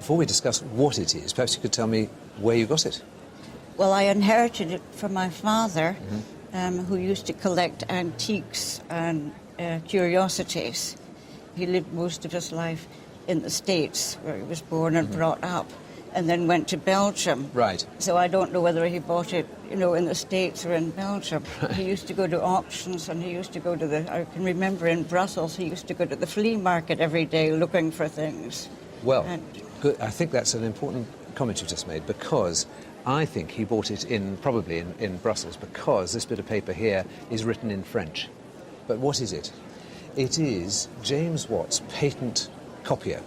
Before we discuss what it is, perhaps you could tell me where you got it. Well, I inherited it from my father, who used to collect antiques and curiosities. He lived most of his life in the States, where he was born and brought up, and then went to Belgium. Right. So I don't know whether he bought it, in the States or in Belgium. Right. He used to go to auctions, and he used to go to I can remember in Brussels, he used to go to the flea market every day looking for things. Well, good. I think that's an important comment you've just made, because I think he bought it probably in Brussels, because this bit of paper here is written in French. But what is it? It is James Watt's patent copier.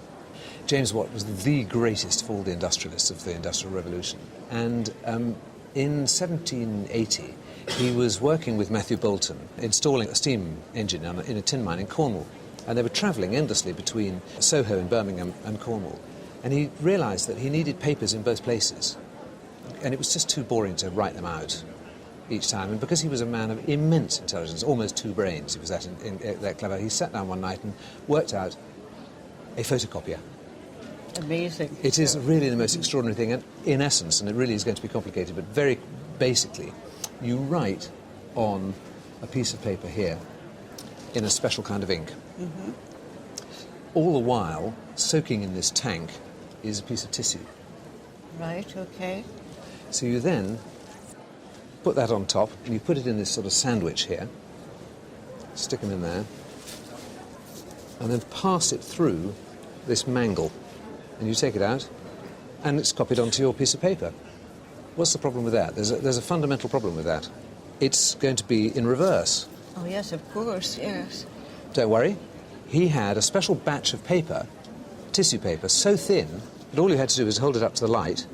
James Watt was the greatest of all the industrialists of the Industrial Revolution. And in 1780, he was working with Matthew Boulton, installing a steam engine in a tin mine in Cornwall. And they were travelling endlessly between Soho in Birmingham and Cornwall. And he realised that he needed papers in both places. And it was just too boring to write them out each time. And because he was a man of immense intelligence, almost two brains, he was that clever, he sat down one night and worked out a photocopier. Amazing. It is really the most extraordinary thing, and in essence, and it really is going to be complicated, but very basically, you write on a piece of paper here in a special kind of ink. All the while, soaking in this tank is a piece of tissue. Right, okay. So you then put that on top, and you put it in this sort of sandwich here, stick them in there, and then pass it through this mangle. And you take it out, and it's copied onto your piece of paper. What's the problem with that? There's a fundamental problem with that. It's going to be in reverse. Oh, yes, of course, yes. Don't worry. He had a special batch of paper, tissue paper, so thin that all you had to do was hold it up to the light,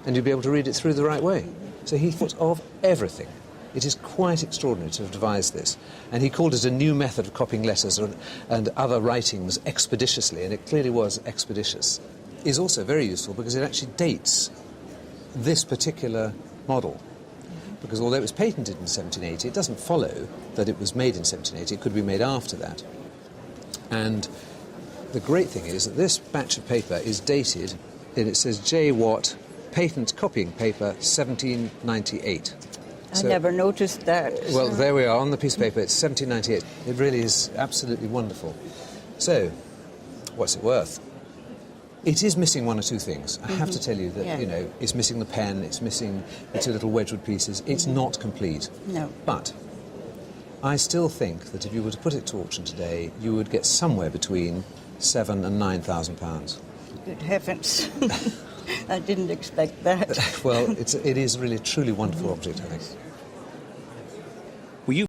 and you'd be able to read it through the right way. So he thought of everything. It is quite extraordinary to have devised this. And he called it a new method of copying letters and other writings expeditiously, and it clearly was expeditious. It is also very useful because it actually dates this particular model. Because although it was patented in 1780, it doesn't follow that it was made in 1780. It could be made after that. And the great thing is that this batch of paper is dated, and it says J. Watt, patent copying paper, 1798. I never noticed that. Well, there we are on the piece of paper. It's 1798. It really is absolutely wonderful. So, what's it worth? It is missing one or two things. I have to tell you that, it's missing the pen, it's missing the two little Wedgwood pieces. It's not complete. No. But I still think that if you were to put it to auction today, you would get somewhere between £7,000 and £9,000. Good heavens. I didn't expect that. Well, it is really a truly wonderful object, I think.